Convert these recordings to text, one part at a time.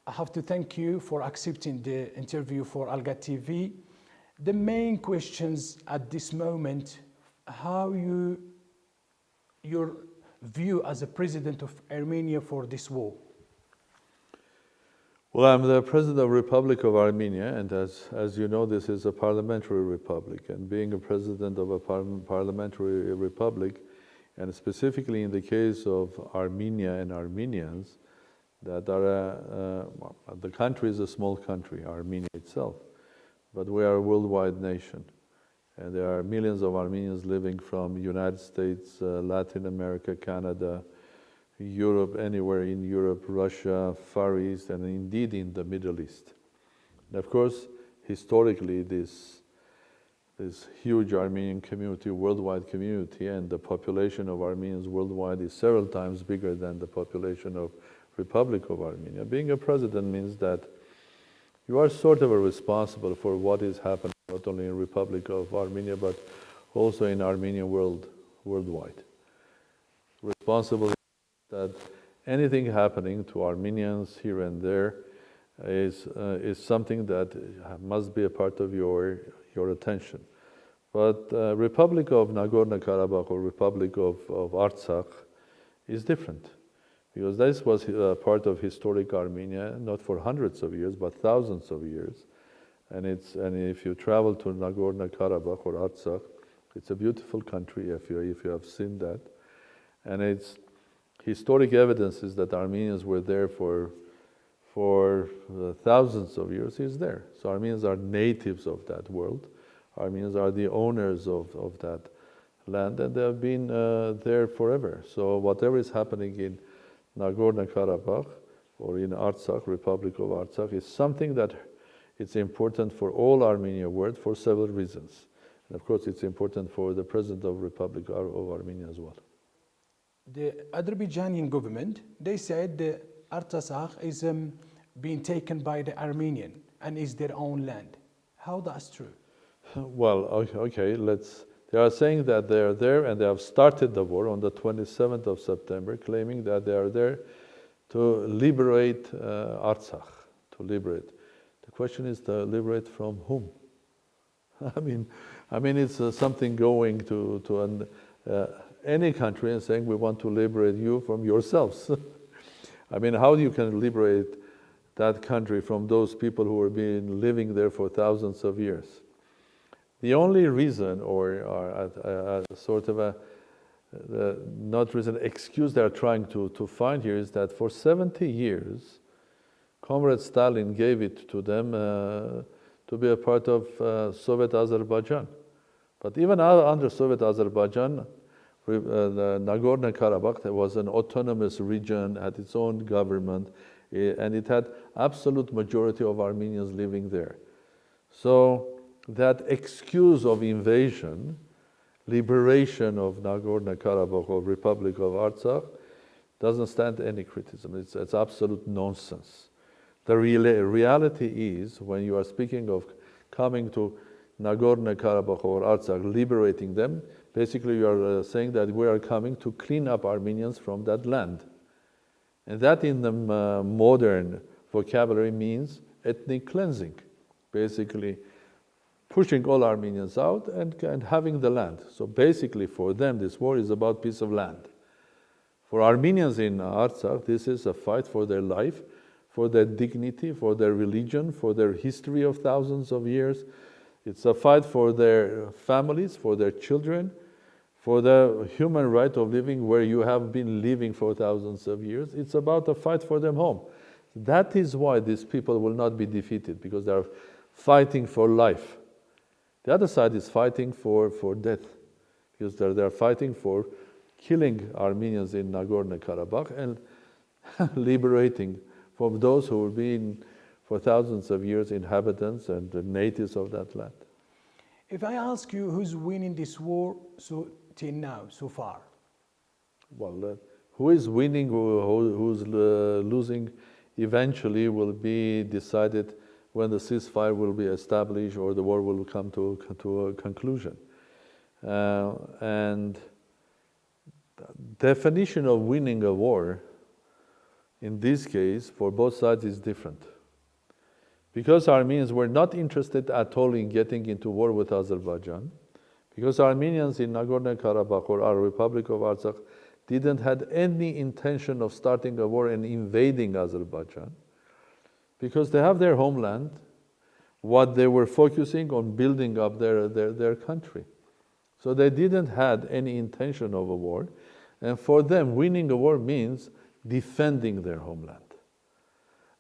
I have to thank you for accepting the interview for Alghad TV. The main questions at this moment, how your view as a president of Armenia for this war? Well, I'm the president of the Republic of Armenia, and as you know, this is a parliamentary republic. And being a president of a parliamentary republic, and specifically in the case of Armenia and Armenians, that are the country is a small country, Armenia itself, but we are a worldwide nation. And there are millions of Armenians living from United States, Latin America, Canada, Europe, anywhere in Europe, Russia, Far East, and indeed in the Middle East. And of course, historically, this huge Armenian community, worldwide community, and the population of Armenians worldwide is several times bigger than the population of Republic of Armenia. Being a president means that you are sort of responsible for what is happening not only in Republic of Armenia, but also in Armenian worldwide. Responsible that anything happening to Armenians here and there is something that must be a part of your attention. But Republic of Nagorno-Karabakh or Republic of Artsakh is different, because this was part of historic Armenia, not for hundreds of years, but thousands of years. And if you travel to Nagorno-Karabakh or Artsakh, it's a beautiful country if you have seen that. And it's historic evidence is that Armenians were there for thousands of years is there. So Armenians are natives of that world. Armenians are the owners of that land, and they have been there forever. So whatever is happening in Nagorno-Karabakh or in Artsakh, Republic of Artsakh, is something that it's important for all Armenian world for several reasons. And of course, it's important for the President of Republic of Armenia as well. The Azerbaijani government, they said the Artsakh is being taken by the Armenian and is their own land. How that's true? Well, okay, they are saying that they are there and they have started the war on the 27th of September, claiming that they are there to liberate Artsakh, to liberate. The question is to liberate from whom? I mean, it's something going to any country and saying we want to liberate you from yourselves. I mean, how you can liberate that country from those people who have been living there for thousands of years? The only reason, or sort of not reason, excuse they are trying to find here is that for 70 years, Comrade Stalin gave it to them to be a part of Soviet Azerbaijan. But even under Soviet Azerbaijan, Nagorno-Karabakh was an autonomous region, had its own government, and it had absolute majority of Armenians living there. So that excuse of invasion, liberation of Nagorno-Karabakh or Republic of Artsakh, doesn't stand any criticism. It's absolute nonsense. The reality is, when you are speaking of coming to Nagorno-Karabakh or Artsakh, liberating them, basically you are saying that we are coming to clean up Armenians from that land. And that in the modern vocabulary means ethnic cleansing, basically pushing all Armenians out and having the land. So basically for them, this war is about piece of land. For Armenians in Artsakh, this is a fight for their life, for their dignity, for their religion, for their history of thousands of years. It's a fight for their families, for their children, for the human right of living where you have been living for thousands of years. It's about a fight for them home. That is why these people will not be defeated, because they are fighting for life. The other side is fighting for death, because they are fighting for killing Armenians in Nagorno-Karabakh and liberating from those who have been for thousands of years inhabitants and the natives of that land. If I ask you who's winning this war till now, so far? Well, who is winning, who's losing, eventually will be decided when the ceasefire will be established or the war will come to a conclusion. And the definition of winning a war in this case, for both sides is different. Because Armenians were not interested at all in getting into war with Azerbaijan, because Armenians in Nagorno-Karabakh or our Republic of Artsakh didn't have any intention of starting a war and invading Azerbaijan, because they have their homeland, what they were focusing on building up their country. So they didn't have any intention of a war, and for them, winning a war means defending their homeland.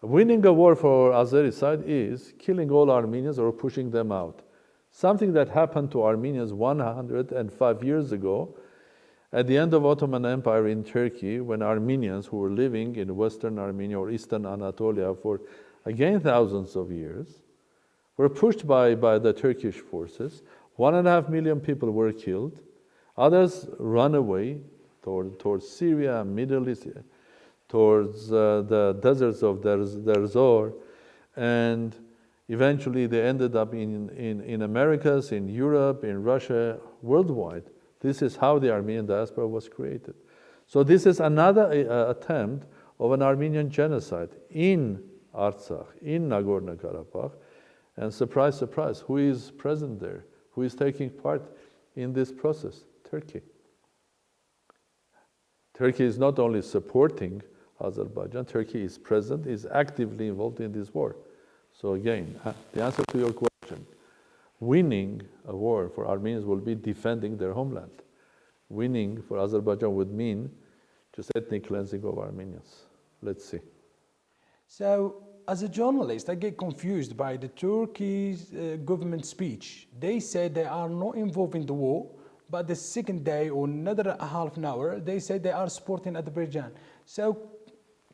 Winning a war for Azeri side is killing all Armenians or pushing them out. Something that happened to Armenians 105 years ago at the end of Ottoman Empire in Turkey, when Armenians who were living in Western Armenia or Eastern Anatolia for again thousands of years were pushed by the Turkish forces. 1.5 million people were killed. Others ran away towards Syria, Middle East, towards the deserts of Deir Zor, and eventually they ended up in Americas, in Europe, in Russia, worldwide. This is how the Armenian diaspora was created. So this is another attempt of an Armenian genocide in Artsakh, in Nagorno-Karabakh, and surprise, surprise, who is present there? Who is taking part in this process? Turkey. Turkey is not only supporting Azerbaijan, Turkey is present, is actively involved in this war. So again, the answer to your question, winning a war for Armenians will be defending their homeland. Winning for Azerbaijan would mean just ethnic cleansing of Armenians. Let's see. So, as a journalist, I get confused by the Turkey's government speech. They said they are not involved in the war, but the second day or another half an hour, they said they are supporting Azerbaijan. So,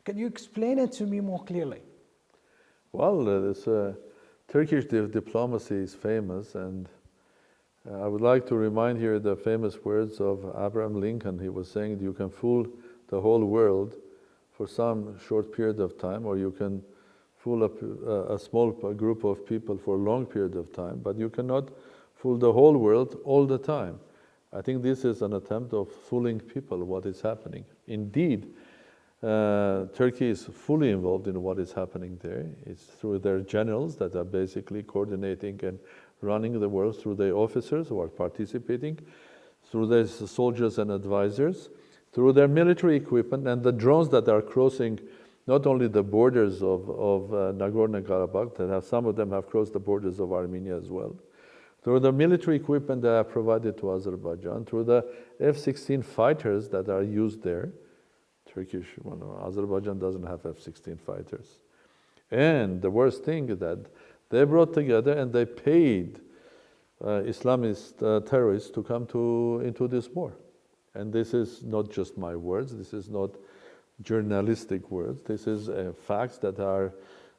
can you explain it to me more clearly? Well, this Turkish diplomacy is famous, and I would like to remind here the famous words of Abraham Lincoln. He was saying you can fool the whole world for some short period of time, or you can fool a small group of people for a long period of time, but you cannot fool the whole world all the time. I think this is an attempt of fooling people, what is happening. Indeed, Turkey is fully involved in what is happening there. It's through their generals that are basically coordinating and running the world, through their officers who are participating, through their soldiers and advisors, through their military equipment and the drones that are crossing not only the borders of Nagorno-Karabakh, that some of them have crossed the borders of Armenia as well, through the military equipment that are provided to Azerbaijan, through the F-16 fighters that are used there. Azerbaijan doesn't have F-16 fighters. And the worst thing is that they brought together and they paid Islamist terrorists to come into this war. And this is not just my words, this is not journalistic words, this is facts that are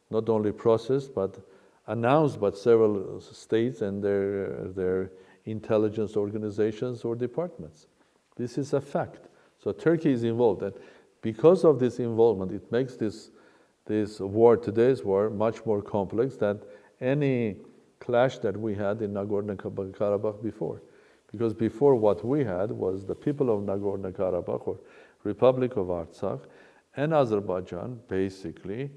not only processed but announced by several states and their intelligence organizations or departments. This is a fact. So Turkey is involved, and because of this involvement, it makes this war, today's war, much more complex than any clash that we had in Nagorno-Karabakh before. Because before, what we had was the people of Nagorno-Karabakh, or Republic of Artsakh, and Azerbaijan, basically,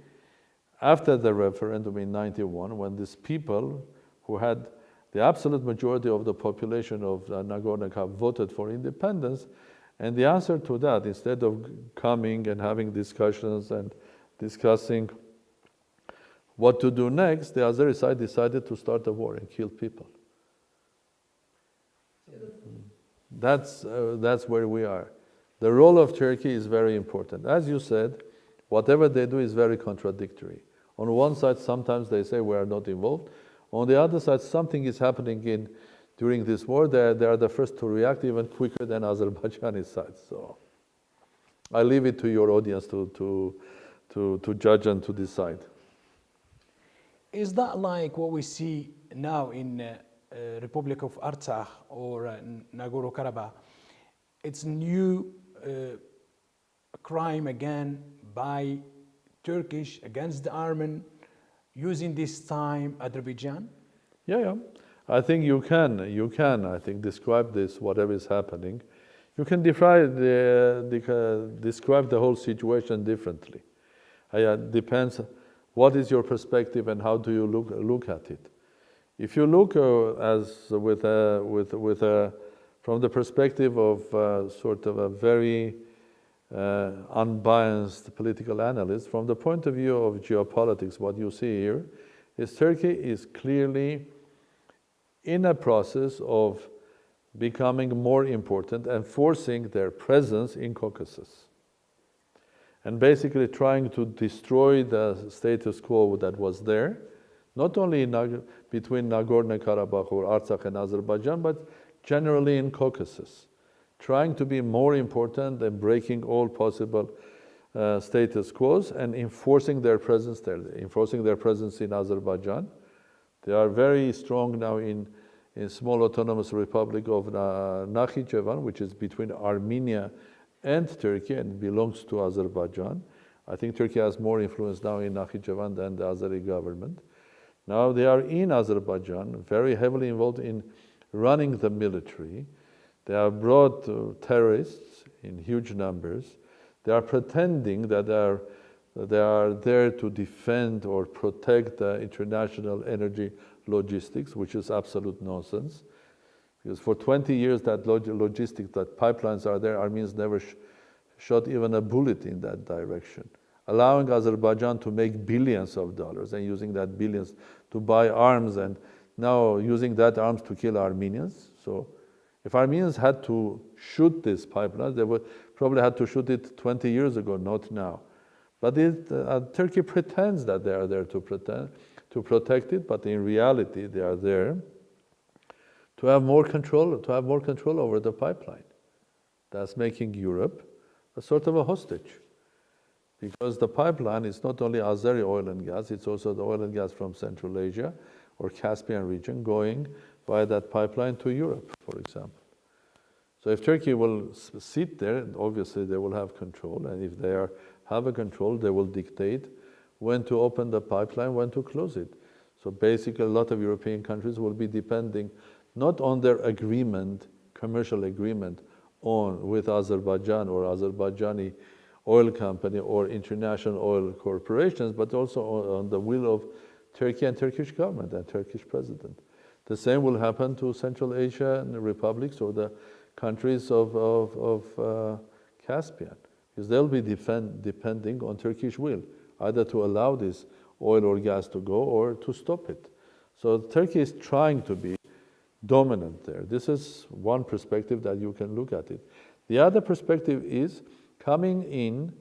after the referendum in '91, when these people who had the absolute majority of the population of Nagorno-Karabakh voted for independence, and the answer to that, instead of coming and having discussions and discussing what to do next, the Azeri side decided to start a war and kill people. That's where we are. The role of Turkey is very important. As you said, whatever they do is very contradictory. On one side, sometimes they say we are not involved. On the other side, something is happening during this war. They are the first to react even quicker than Azerbaijani side. So I leave it to your audience to judge and to decide. Is that like what we see now in Republic of Artsakh or Nagorno-Karabakh? It's new crime again by Turkish against the Armenian, using this time Azerbaijan? Yeah. I think you can. I think describe this, whatever is happening. You can describe the whole situation differently. Depends what is your perspective and how do you look at it. If you look from the perspective of sort of a very unbiased political analyst, from the point of view of geopolitics, what you see here is Turkey is clearly in a process of becoming more important and forcing their presence in Caucasus. And basically trying to destroy the status quo that was there, not only between Nagorno-Karabakh or Artsakh and Azerbaijan, but generally in Caucasus. Trying to be more important and breaking all possible status quos and enforcing their presence there, enforcing their presence in Azerbaijan. They are very strong now in small autonomous republic of Nakhichevan, which is between Armenia and Turkey and belongs to Azerbaijan. I think Turkey has more influence now in Nakhichevan than the Azeri government. Now they are in Azerbaijan, very heavily involved in running the military. They have brought terrorists in huge numbers. They are pretending that they are there to defend or protect the international energy logistics, which is absolute nonsense. Because for 20 years that logistics, that pipelines are there, Armenians never shot even a bullet in that direction, allowing Azerbaijan to make billions of dollars and using that billions to buy arms and now using that arms to kill Armenians. So if Armenians had to shoot this pipeline, they would probably had to shoot it 20 years ago, not now. But Turkey pretends that they are there to protect it, but in reality they are there to have more control over the pipeline. That's making Europe a sort of a hostage. Because the pipeline is not only Azeri oil and gas, it's also the oil and gas from Central Asia or Caspian region going via that pipeline to Europe, for example. So if Turkey will sit there, obviously they will have control, and if they have a control, they will dictate when to open the pipeline, when to close it. So basically a lot of European countries will be depending not on their agreement, commercial agreement with Azerbaijan or Azerbaijani oil company or international oil corporations, but also on the will of Turkey and Turkish government and Turkish president. The same will happen to Central Asian republics or the countries of Caspian, because they'll be depending on Turkish will, either to allow this oil or gas to go or to stop it. So Turkey is trying to be dominant there. This is one perspective that you can look at it. The other perspective is coming in,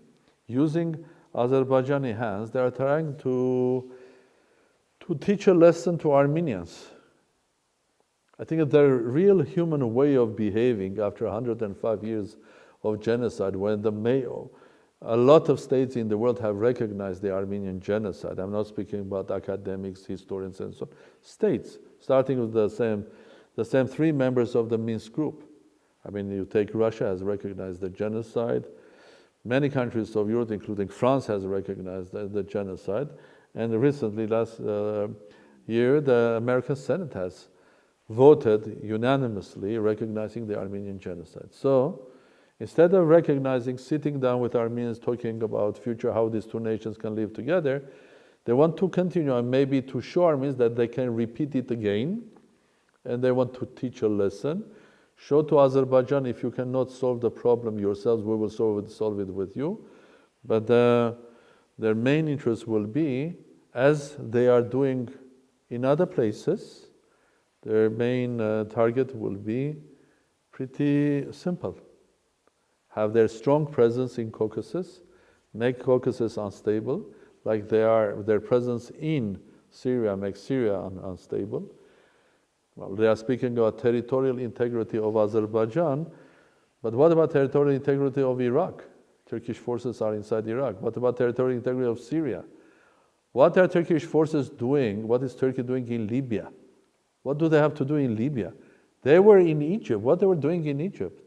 using Azerbaijani hands. They are trying to teach a lesson to Armenians. I think their real human way of behaving after 105 years of genocide, when a lot of states in the world have recognized the Armenian genocide. I'm not speaking about academics, historians, and so on. States, starting with the same three members of the Minsk group. I mean, you take Russia has recognized the genocide. Many countries of Europe, including France, has recognized the genocide. And recently, last year, the American Senate has voted unanimously recognizing the Armenian genocide. So instead of recognizing, sitting down with Armenians, talking about future, how these two nations can live together, they want to continue and maybe to show Armenians that they can repeat it again, and they want to teach a lesson. Show to Azerbaijan, if you cannot solve the problem yourselves, we will solve it with you. But their main interest will be, as they are doing in other places, their main target will be pretty simple. Have their strong presence in Caucasus, make Caucasus unstable, like their presence in Syria makes Syria unstable. Well, they are speaking about territorial integrity of Azerbaijan, but what about territorial integrity of Iraq? Turkish forces are inside Iraq. What about territorial integrity of Syria? What are Turkish forces doing? What is Turkey doing in Libya? What do they have to do in Libya? They were in Egypt. What they were doing in Egypt?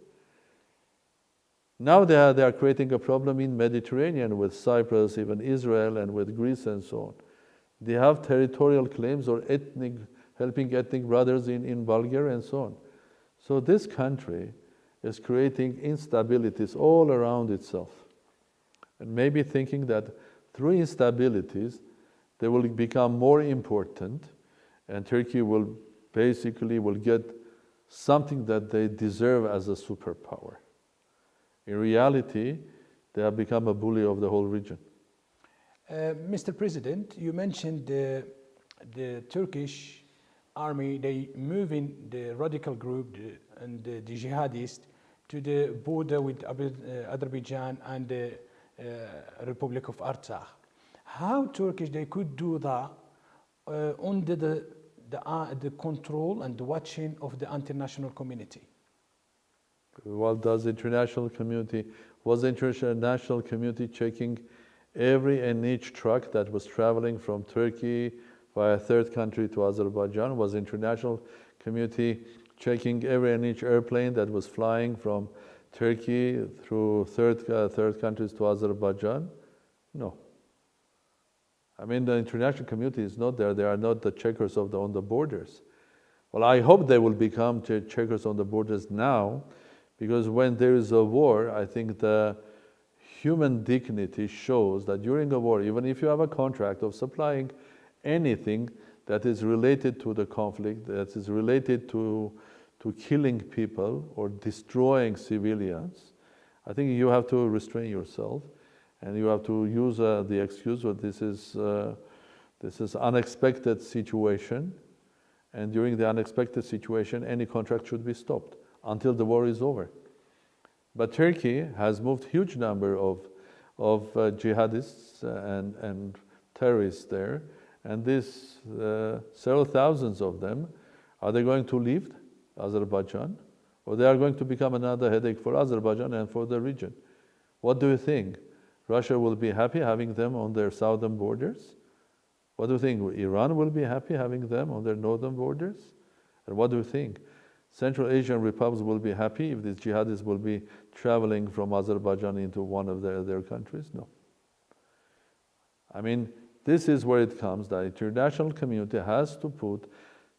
Now they are creating a problem in Mediterranean with Cyprus, even Israel, and with Greece and so on. They have territorial claims or helping ethnic brothers in Bulgaria and so on. So this country is creating instabilities all around itself. And maybe thinking that through instabilities, they will become more important, and Turkey will get something that they deserve as a superpower. In reality, they have become a bully of the whole region. Mr. President, you mentioned the Turkish army, they move in the radical group and the jihadists to the border with Azerbaijan and the Republic of Artsakh. How Turkish they could do that under the control and the watching of the international community? Was the international community checking every and each truck that was traveling from Turkey via third country to Azerbaijan? Was the international community checking every and each airplane that was flying from Turkey through third countries to Azerbaijan? No. I mean, the international community is not there. They are not the checkers on the borders. Well, I hope they will become checkers on the borders now, because when there is a war, I think the human dignity shows that during a war, even if you have a contract of supplying anything that is related to the conflict, that is related to killing people or destroying civilians, I think you have to restrain yourself, and you have to use the excuse that this is unexpected situation, and during the unexpected situation, any contract should be stopped until the war is over. But Turkey has moved huge number of jihadists and terrorists there, and these several thousands of them, are they going to leave Azerbaijan, or they are going to become another headache for Azerbaijan and for the region? What do you think? Russia will be happy having them on their southern borders? What do you think? Iran will be happy having them on their northern borders? And what do you think? Central Asian republics will be happy if these jihadists will be traveling from Azerbaijan into one of their countries? No. I mean, this is where it comes. The international community has to put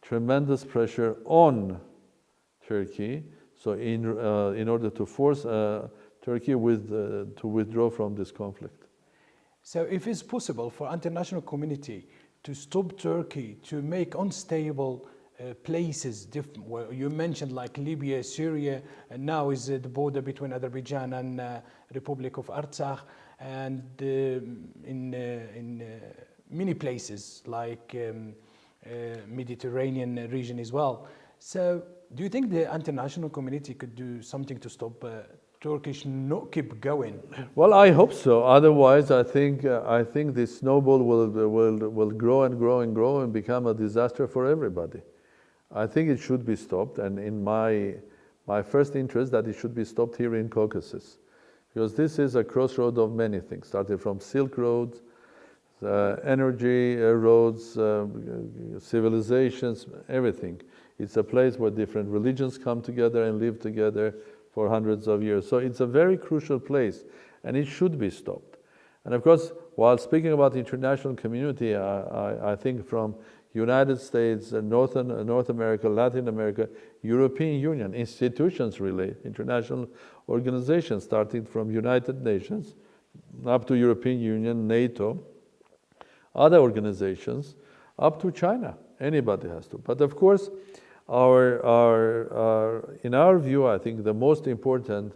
tremendous pressure on Turkey, so in order to force Turkey to withdraw from this conflict. So if it's possible for international community to stop Turkey to make unstable places, well, you mentioned like Libya, Syria, and now is the border between Azerbaijan and Republic of Artsakh, and in many places like Mediterranean region as well. So do you think the international community could do something to stop Turkish not keep going? Well, I hope so. Otherwise, I think this snowball will grow and grow and grow and become a disaster for everybody. I think it should be stopped, and in my first interest that it should be stopped here in Caucasus, because this is a crossroad of many things, starting from Silk Road, energy roads, civilizations, everything. It's a place where different religions come together and live together for hundreds of years. So it's a very crucial place, and it should be stopped. And of course, while speaking about the international community, I think from United States, North America, Latin America, European Union, institutions really, international organizations, starting from United Nations up to European Union, NATO, other organizations, up to China. Anybody has to. But of course, in our view, I think the most important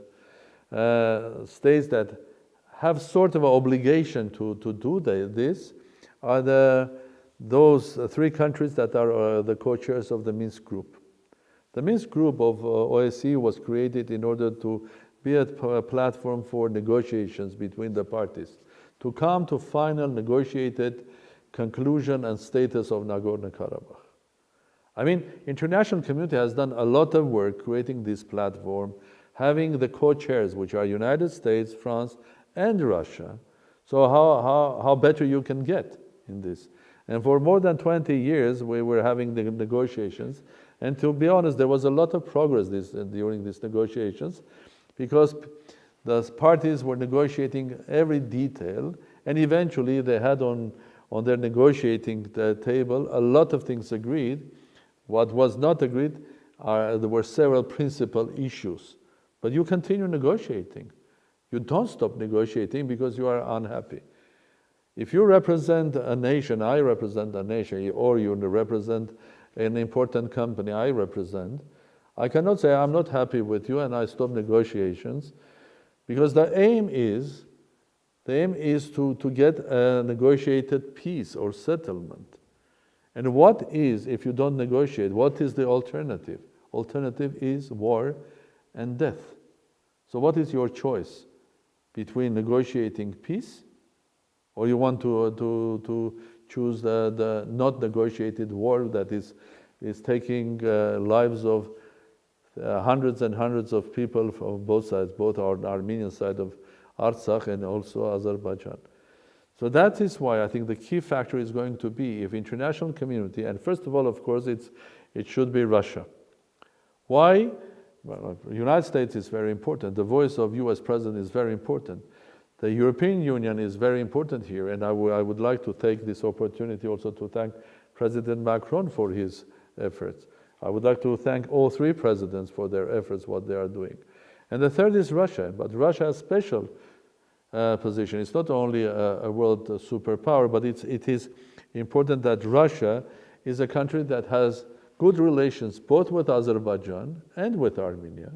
states that have sort of an obligation to do this are those three countries that are the co-chairs of the Minsk Group. The Minsk Group of OSCE was created in order to be a platform for negotiations between the parties, to come to final negotiated conclusion and status of Nagorno-Karabakh. I mean, international community has done a lot of work creating this platform, having the co-chairs, which are United States, France, and Russia. So how better you can get in this? And for more than 20 years, we were having the negotiations. And to be honest, there was a lot of progress during these negotiations, because the parties were negotiating every detail, and eventually they had on their negotiating table a lot of things agreed. What was not agreed, there were several principal issues. But you continue negotiating. You don't stop negotiating because you are unhappy. If you represent a nation, I represent a nation, or you represent an important company I represent, I cannot say I'm not happy with you and I stop negotiations, because the aim is to get a negotiated peace or settlement. And what is, if you don't negotiate, what is the alternative? Alternative is war and death. So what is your choice between negotiating peace, or you want to choose the not negotiated war that is taking lives of hundreds and hundreds of people from both sides, both our Armenian side of Artsakh and also Azerbaijan. So that is why I think the key factor is going to be if international community, and first of all, of course, it should be Russia. Why? Well, the United States is very important. The voice of U.S. President is very important. The European Union is very important here, and I would like to take this opportunity also to thank President Macron for his efforts. I would like to thank all three presidents for their efforts, what they are doing. And the third is Russia, but Russia has special position. It's not only a world superpower, but it is important that Russia is a country that has good relations both with Azerbaijan and with Armenia.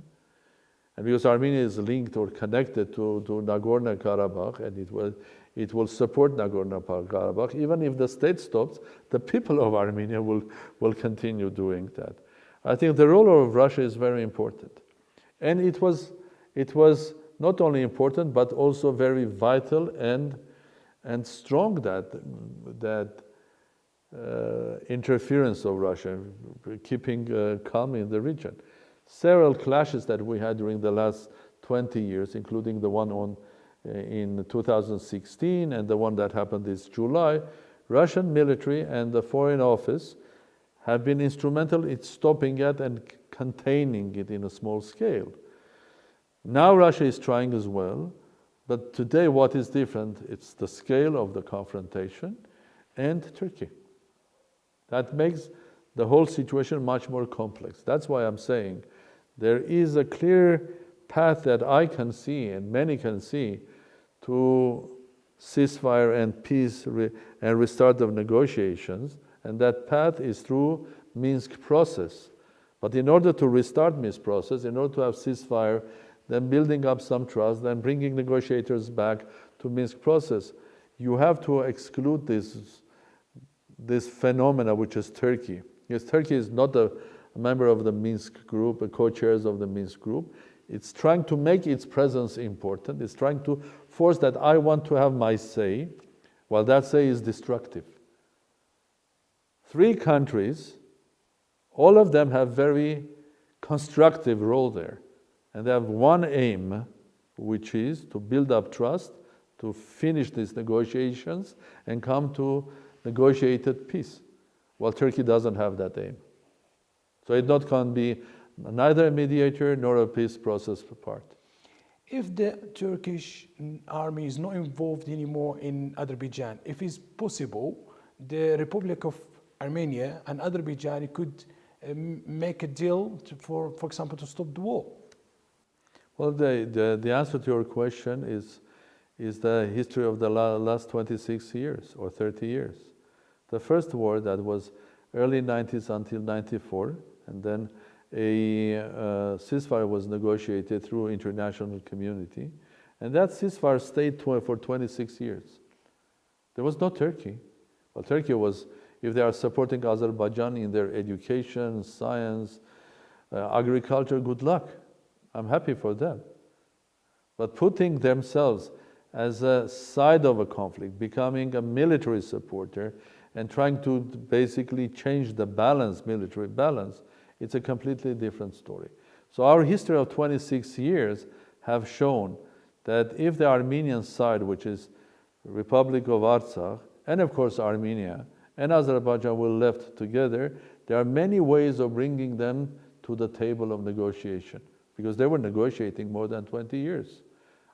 And because Armenia is linked or connected to NagornoKarabakh, and it will support NagornoKarabakh, even if the state stops, the people of Armenia will continue doing that. I think the role of Russia is very important. And it was not only important, but also very vital and strong that interference of Russia, keeping calm in the region. Several clashes that we had during the last 20 years, including the one in 2016 and the one that happened this July, Russian military and the Foreign Office have been instrumental in stopping it and containing it in a small scale. Now Russia is trying as well, but today what is different, it's the scale of the confrontation and Turkey. That makes the whole situation much more complex. That's why I'm saying there is a clear path that I can see and many can see to ceasefire and peace and restart of negotiations, and that path is through Minsk process. But in order to restart Minsk process, in order to have ceasefire, then building up some trust, then bringing negotiators back to Minsk process, you have to exclude this phenomena, which is Turkey. Yes, Turkey is not a member of the Minsk group, a co-chairs of the Minsk group. It's trying to make its presence important. It's trying to force that I want to have my say, while that say is destructive. Three countries, all of them have very constructive role there. And they have one aim, which is to build up trust, to finish these negotiations, and come to negotiated peace. Well, Turkey doesn't have that aim. So it not can be neither a mediator nor a peace process part. If the Turkish army is not involved anymore in Azerbaijan, if it's possible, the Republic of Armenia and Azerbaijan could make a deal for example, to stop the war? Well, the answer to your question is the history of the last 26 years or 30 years. The first war that was early 90s until 94, and then a ceasefire was negotiated through international community, and that ceasefire stayed for 26 years. There was no Turkey. Well, Turkey was, if they are supporting Azerbaijan in their education, science, agriculture, good luck. I'm happy for them. But putting themselves as a side of a conflict, becoming a military supporter, and trying to basically change the balance, military balance, it's a completely different story. So our history of 26 years have shown that if the Armenian side, which is Republic of Artsakh, and of course Armenia, and Azerbaijan will left together, there are many ways of bringing them to the table of negotiation, because they were negotiating more than 20 years.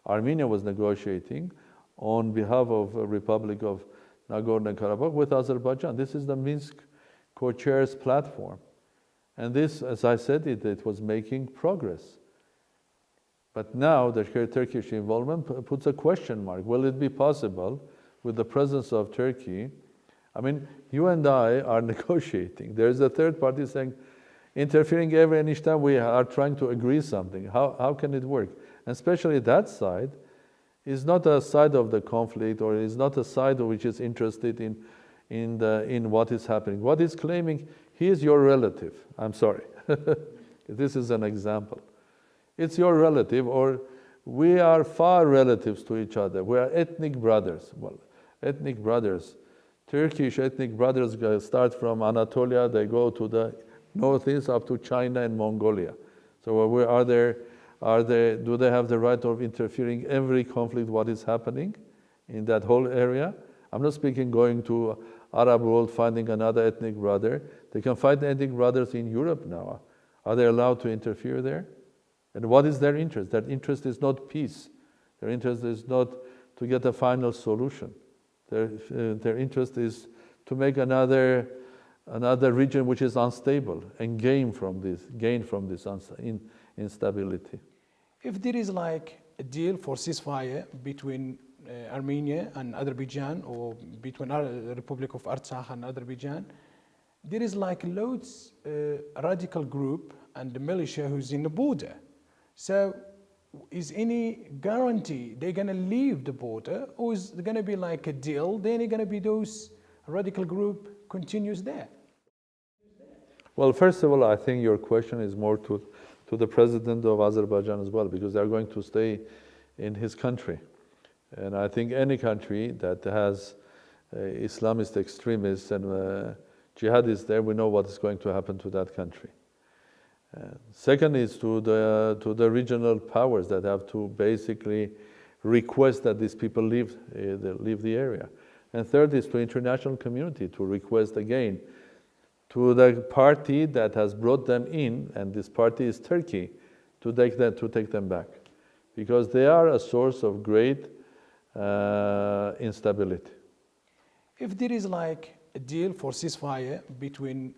Armenia was negotiating on behalf of the Republic of Nagorno-Karabakh with Azerbaijan. This is the Minsk co-chairs platform. And this, as I said, it was making progress. But now the Turkish involvement puts a question mark. Will it be possible with the presence of Turkey, I mean, you and I are negotiating. There is a third party saying, interfering every and each time we are trying to agree something. How can it work? And especially that side is not a side of the conflict, or is not a side which is interested in what is happening. What is claiming, he is your relative. I'm sorry. This is an example. It's your relative, or we are far relatives to each other. We are ethnic brothers. Well, ethnic brothers. Turkish ethnic brothers start from Anatolia, they go to the northeast up to China and Mongolia. So do they have the right of interfering every conflict what is happening in that whole area? I'm not speaking going to Arab world, finding another ethnic brother. They can find ethnic brothers in Europe now. Are they allowed to interfere there? And what is their interest? Their interest is not peace. Their interest is not to get a final solution. Their interest is to make another region which is unstable and gain from this instability. If there is like a deal for ceasefire between Armenia and Azerbaijan, or between the Republic of Artsakh and Azerbaijan, there is like loads radical group and the militia who's in the border. So is any guarantee they're going to leave the border, or is there going to be like a deal, then it's going to be those radical group continues there? Well, first of all, I think your question is more to the president of Azerbaijan as well, because they're going to stay in his country. And I think any country that has Islamist extremists and jihadists there, we know what is going to happen to that country. Second is to the regional powers that have to basically request that these people leave the area. And third is to international community to request again to the party that has brought them in, and this party is Turkey, to take them back, because they are a source of great instability. If there is like a deal for ceasefire between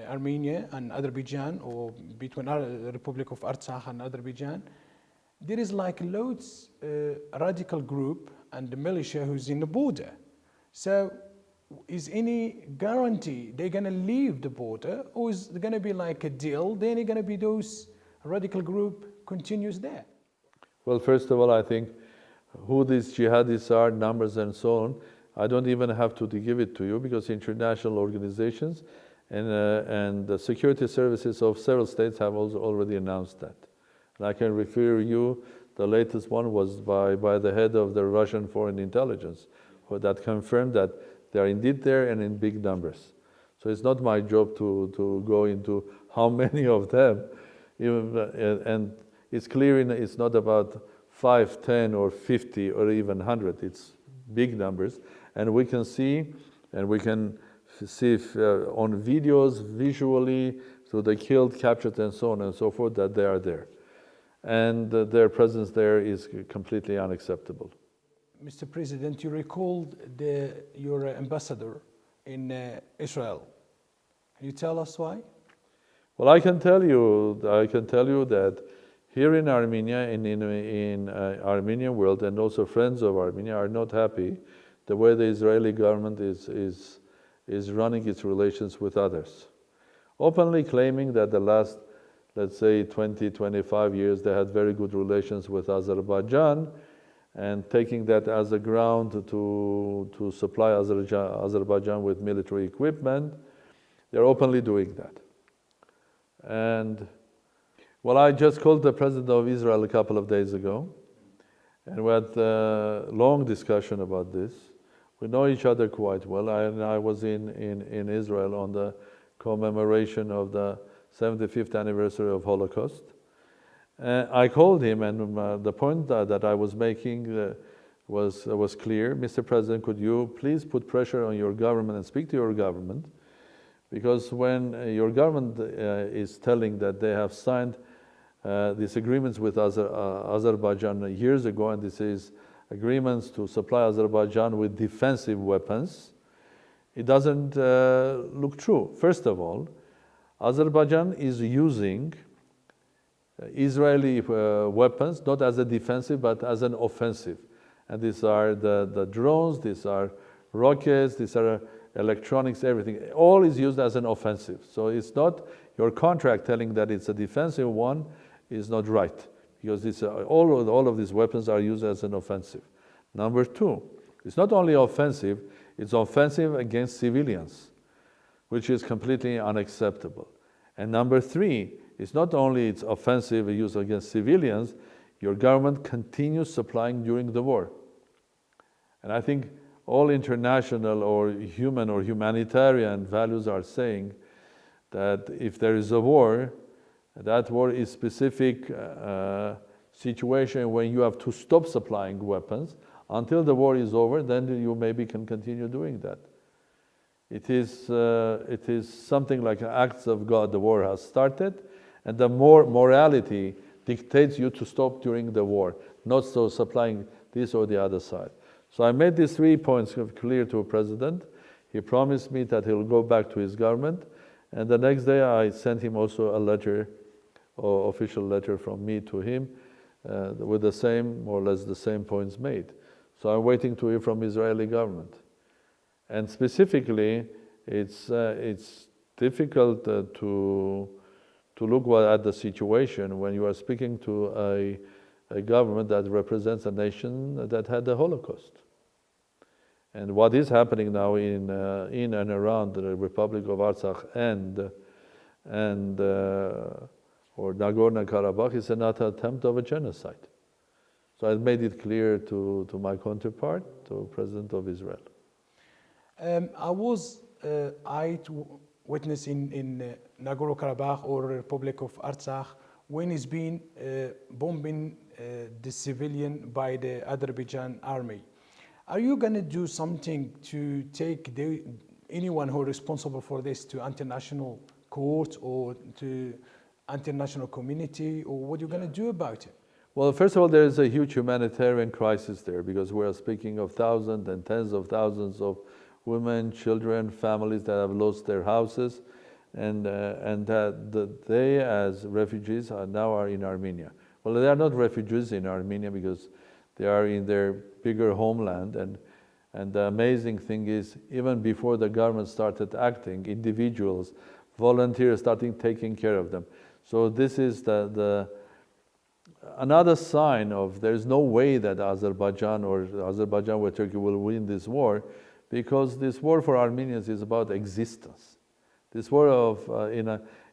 Armenia and Azerbaijan, or between the Republic of Artsakh and Azerbaijan, there is like loads radical group and the militia who's in the border. So is any guarantee they're going to leave the border, or is there going to be like a deal, then it's going to be those radical group continues there? Well, first of all, I think who these jihadists are, numbers and so on, I don't even have to give it to you, because international organizations and the security services of several states have also already announced that. And I can refer you, the latest one was by the head of the Russian Foreign Intelligence, that confirmed that they are indeed there and in big numbers. So it's not my job to go into how many of them, and it's clear it's not about 5, 10 or 50 or even 100, it's big numbers. And we can see, on videos, visually, so they killed, captured, and so on and so forth, that they are there. And their presence there is completely unacceptable. Mr. President, you recalled your ambassador in Israel. Can you tell us why? Well, I can tell you that here in Armenia, in Armenian world, and also friends of Armenia are not happy the way the Israeli government is running its relations with others, openly claiming that the last, let's say, 20, 25 years, they had very good relations with Azerbaijan, and taking that as a ground to supply Azerbaijan with military equipment. They're openly doing that. And well, I just called the president of Israel a couple of days ago, and we had a long discussion about this. We know each other quite well. I was in Israel on the commemoration of the 75th anniversary of Holocaust. I called him, and the point that I was making was clear. Mr. President, could you please put pressure on your government and speak to your government? Because when your government is telling that they have signed these agreements with Azerbaijan years ago, and this is agreements to supply Azerbaijan with defensive weapons, it doesn't look true. First of all, Azerbaijan is using Israeli weapons not as a defensive but as an offensive. And these are the drones, these are rockets, these are electronics, everything. All is used as an offensive. So it's not your contract telling that it's a defensive one is not right, because this, all of these weapons are used as an offensive. Number two, it's not only offensive, it's offensive against civilians, which is completely unacceptable. And number three, it's not only it's offensive use against civilians, your government continues supplying during the war. And I think all international or human or humanitarian values are saying that if there is a war, that war is specific situation when you have to stop supplying weapons. Until the war is over, then you maybe can continue doing that. It is something like acts of God. The war has started, and the morality dictates you to stop during the war, not so supplying this or the other side. So I made these 3 points clear to the president. He promised me that he'll go back to his government, and the next day I sent him also a letter, or official letter from me to him, with the same, more or less the same points made. So I'm waiting to hear from Israeli government. And specifically, it's difficult to look at the situation when you are speaking to a government that represents a nation that had the Holocaust. And what is happening now in and around the Republic of Artsakh or Nagorno-Karabakh is another attempt of a genocide. So I made it clear to my counterpart, to President of Israel. I was eyewitness in Nagorno-Karabakh or Republic of Artsakh when it's been bombing the civilian by the Azerbaijan army. Are you going to do something to take anyone who is responsible for this to international court or to international community, or what are you going to do about it? Well, first of all, there is a huge humanitarian crisis there, because we are speaking of thousands and tens of thousands of women, children, families that have lost their houses, and that they, as refugees, are in Armenia. Well, they are not refugees in Armenia because they are in their bigger homeland, and the amazing thing is, even before the government started acting, individuals, volunteers started taking care of them. So this is another sign of there is no way that Azerbaijan or Turkey will win this war, because this war for Armenians is about existence. This war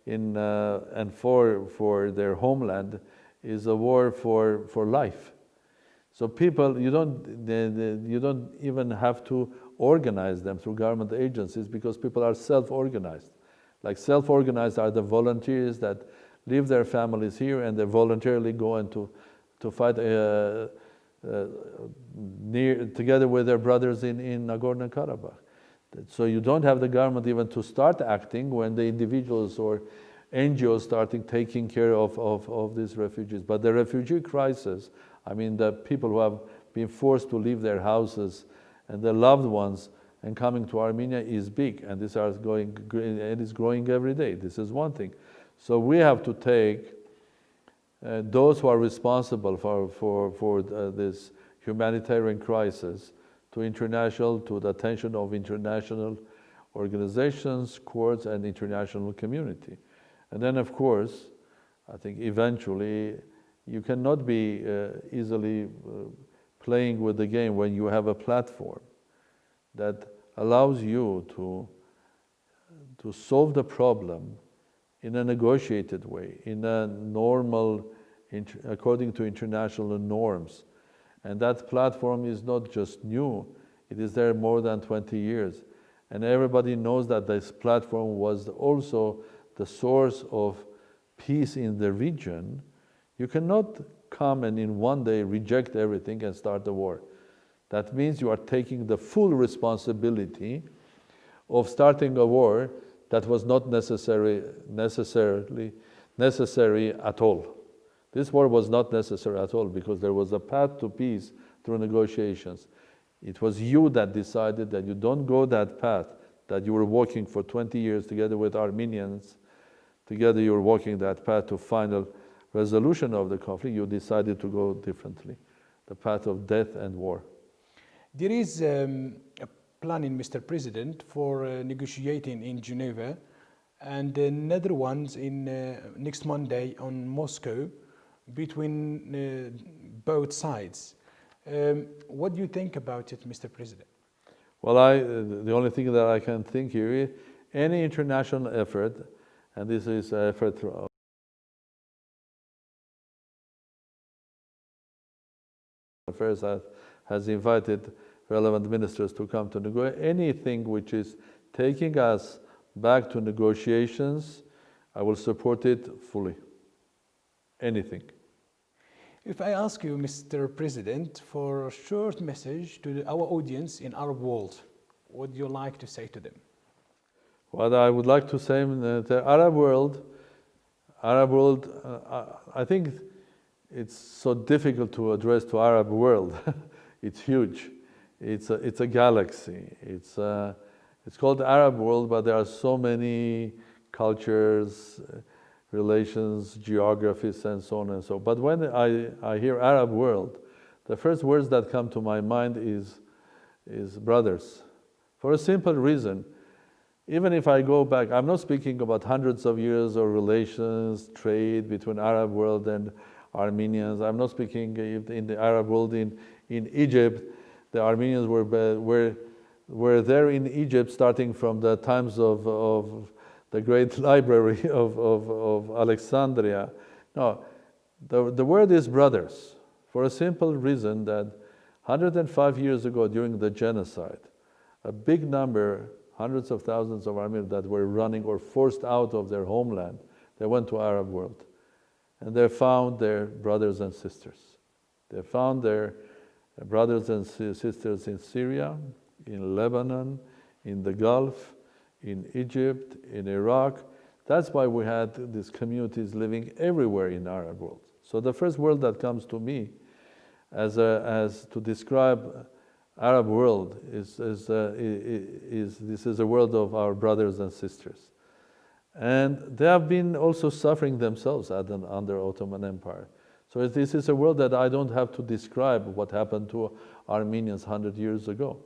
and for their homeland is a war for life. So people, you don't even have to organize them through government agencies, because people are self-organized. Like self-organized are the volunteers that leave their families here and they voluntarily go into to fight together with their brothers in Nagorno-Karabakh. So you don't have the government even to start acting when the individuals or NGOs starting taking care of these refugees. But the refugee crisis, I mean, the people who have been forced to leave their houses and their loved ones and coming to Armenia is big, and this is growing every day. This is one thing. So we have to take those who are responsible for this humanitarian crisis to the attention of international organizations, courts, and international community. And then, of course, I think eventually you cannot be easily playing with the game when you have a platform that allows you to solve the problem in a negotiated way, in a normal, according to international norms. And that platform is not just new, it is there more than 20 years. And everybody knows that this platform was also the source of peace in the region. You cannot come and in one day reject everything and start the war. That means you are taking the full responsibility of starting a war that was not necessarily necessary at all. This war was not necessary at all, because there was a path to peace through negotiations. It was you that decided that you don't go that path that you were walking for 20 years together with Armenians. Together you were walking that path to final resolution of the conflict. You decided to go differently. the path of death and war. There is a planning, Mr. President, for negotiating in Geneva, and another ones in next Monday on Moscow between both sides. What do you think about it, Mr. President? Well, the only thing that I can think here is any international effort, and this is an effort through Affairs that has invited relevant ministers to come to negotiate. Anything which is taking us back to negotiations, I will support it fully. Anything. If I ask you, Mr. President, for a short message to our audience in Arab world, what would you like to say to them? What I would like to say in the Arab world, I think it's so difficult to address to Arab world. It's huge. It's a galaxy. It's called the Arab world, but there are so many cultures, relations, geographies, and so on and so on. But when I hear Arab world, the first words that come to my mind is brothers. For a simple reason. Even if I go back, I'm not speaking about hundreds of years of relations, trade between Arab world and Armenians. I'm not speaking in the Arab world in Egypt. The Armenians were there in Egypt starting from the times of the great library of Alexandria. No, the word is brothers for a simple reason that 105 years ago during the genocide, a big number, hundreds of thousands of Armenians that were running or forced out of their homeland, they went to Arab world. And they found their brothers and sisters. They found their brothers and sisters in Syria, in Lebanon, in the Gulf, in Egypt, in Iraq. That's why we had these communities living everywhere in Arab world. So the first word that comes to me as to describe Arab world is this is a world of our brothers and sisters. And they have been also suffering themselves under Ottoman Empire. So this is a world that I don't have to describe what happened to Armenians 100 years ago.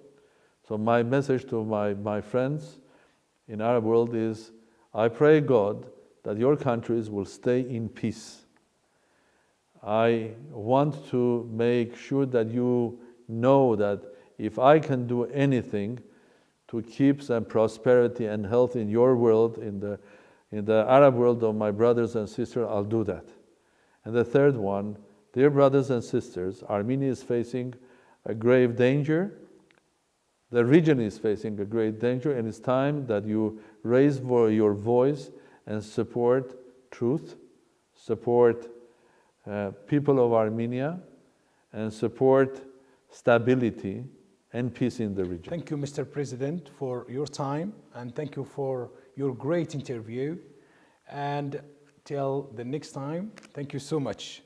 So my message to my friends in Arab world is, I pray God that your countries will stay in peace. I want to make sure that you know that if I can do anything to keep some prosperity and health in your world, in the Arab world of my brothers and sisters, I'll do that. And the third one, dear brothers and sisters, Armenia is facing a grave danger. The region is facing a great danger, and it's time that you raise your voice and support truth, support people of Armenia, and support stability and peace in the region. Thank you, Mr. President, for your time, and thank you for your great interview. And till the next time, thank you so much.